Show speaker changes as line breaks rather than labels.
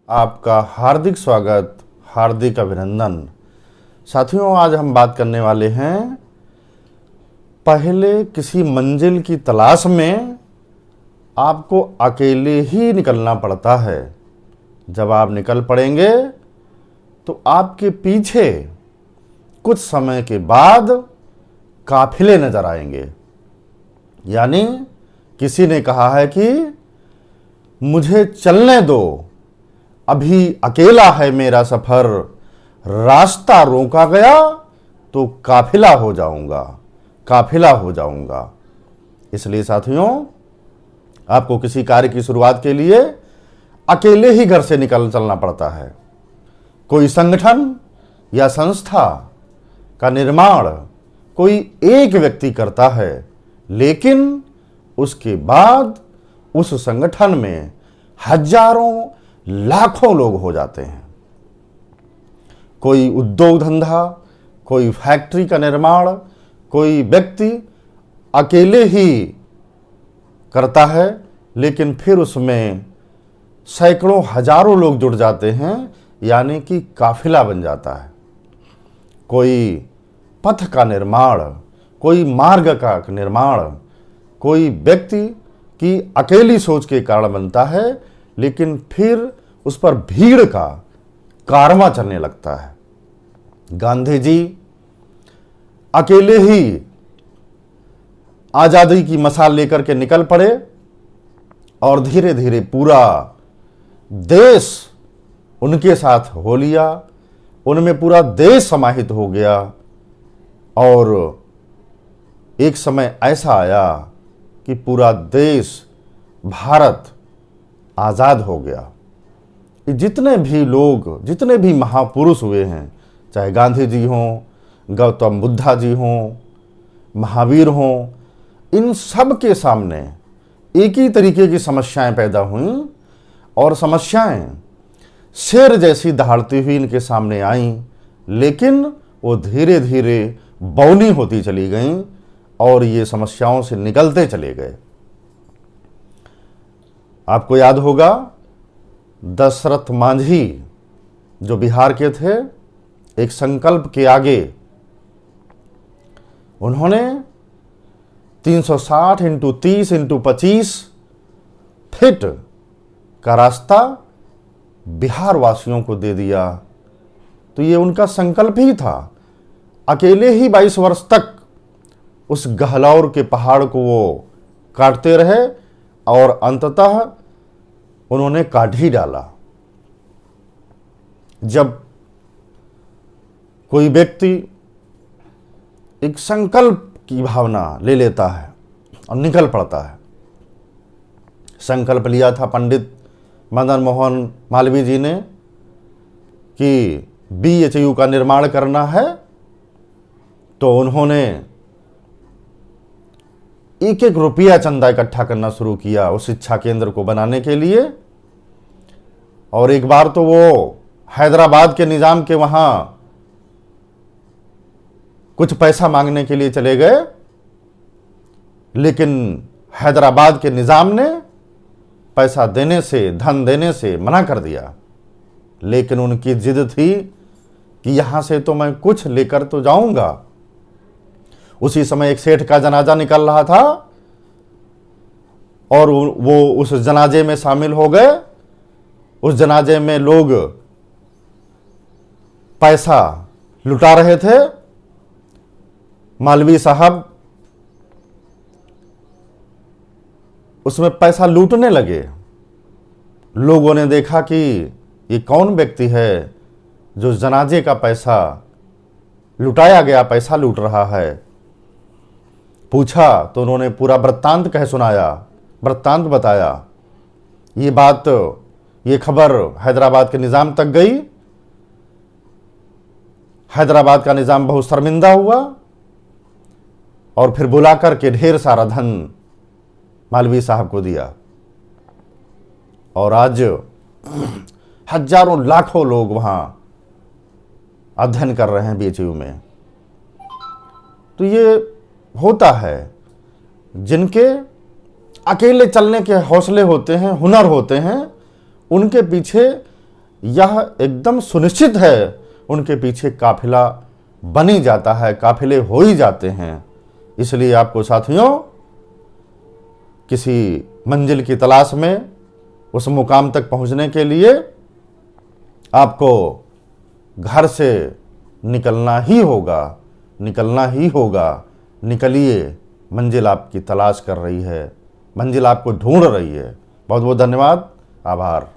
आपका हार्दिक स्वागत, हार्दिक अभिनंदन। साथियों, आज हम बात करने वाले हैं पहले किसी मंजिल की तलाश में आपको अकेले ही निकलना पड़ता है। जब आप निकल पड़ेंगे तो आपके पीछे कुछ समय के बाद काफिले नजर आएंगे। यानी किसी ने कहा है कि मुझे चलने दो, अभी अकेला है मेरा सफर, रास्ता रोका गया तो काफिला हो जाऊंगा, काफिला हो जाऊंगा। इसलिए साथियों, आपको किसी कार्य की शुरुआत के लिए अकेले ही घर से निकल चलना पड़ता है। कोई संगठन या संस्था का निर्माण कोई एक व्यक्ति करता है, लेकिन उसके बाद उस संगठन में हजारों लाखों लोग हो जाते हैं। कोई उद्योग धंधा, कोई फैक्ट्री का निर्माण कोई व्यक्ति अकेले ही करता है, लेकिन फिर उसमें सैकड़ों हजारों लोग जुड़ जाते हैं, यानी कि काफिला बन जाता है। कोई पथ का निर्माण, कोई मार्ग का निर्माण कोई व्यक्ति की अकेली सोच के कारण बनता है, लेकिन फिर उस पर भीड़ का कारवां चलने लगता है। गांधी जी अकेले ही आजादी की मशाल लेकर के निकल पड़े और धीरे धीरे पूरा देश उनके साथ हो लिया, उनमें पूरा देश समाहित हो गया। और एक समय ऐसा आया कि पूरा देश, भारत आज़ाद हो गया। जितने भी लोग, जितने भी महापुरुष हुए हैं, चाहे गांधी जी हों, गौतम बुद्धा जी हों, महावीर हों, इन सब के सामने एक ही तरीके की समस्याएं पैदा हुईं और समस्याएं शेर जैसी दहाड़ती हुई इनके सामने आईं, लेकिन वो धीरे धीरे बौनी होती चली गईं और ये समस्याओं से निकलते चले गए। आपको याद होगा दशरथ मांझी जो बिहार के थे, एक संकल्प के आगे उन्होंने 360 × 30 × 25 फीट का रास्ता बिहार वासियों को दे दिया। तो ये उनका संकल्प ही था। अकेले ही 22 वर्ष तक उस गहलौर के पहाड़ को वो काटते रहे और अंततः उन्होंने काट ही डाला। जब कोई व्यक्ति एक संकल्प की भावना ले लेता है और निकल पड़ता है, संकल्प लिया था पंडित मदन मोहन मालवीय जी ने कि BHU का निर्माण करना है, तो उन्होंने एक एक रुपया चंदा इकट्ठा करना शुरू किया उस शिक्षा केंद्र को बनाने के लिए। और एक बार तो वो हैदराबाद के निजाम के वहां कुछ पैसा मांगने के लिए चले गए, लेकिन हैदराबाद के निजाम ने पैसा देने से, धन देने से मना कर दिया। लेकिन उनकी जिद थी कि यहां से तो मैं कुछ लेकर तो जाऊंगा। उसी समय एक सेठ का जनाजा निकल रहा था और वो उस जनाजे में शामिल हो गए। उस जनाजे में लोग पैसा लुटा रहे थे। मालवीय साहब उसमें पैसा लूटने लगे। लोगों ने देखा कि ये कौन व्यक्ति है जो जनाजे का पैसा, लुटाया गया पैसा लूट रहा है। पूछा तो उन्होंने पूरा वृत्तांत कह सुनाया, वृत्तांत बताया। ये बात, ये खबर हैदराबाद के निजाम तक गई। हैदराबाद का निजाम बहुत शर्मिंदा हुआ और फिर बुला करके ढेर सारा धन मालवीय साहब को दिया। और आज हजारों लाखों लोग वहां अध्ययन कर रहे हैं BHU में। तो ये होता है, जिनके अकेले चलने के हौसले होते हैं, हुनर होते हैं, उनके पीछे यह एकदम सुनिश्चित है उनके पीछे काफिला बन ही जाता है, काफिले हो ही जाते हैं। इसलिए आपको साथियों किसी मंजिल की तलाश में उस मुकाम तक पहुंचने के लिए आपको घर से निकलना ही होगा, निकलना ही होगा। निकलिए, मंजिल आपकी तलाश कर रही है, मंजिल आपको ढूंढ रही है। बहुत बहुत धन्यवाद, आभार।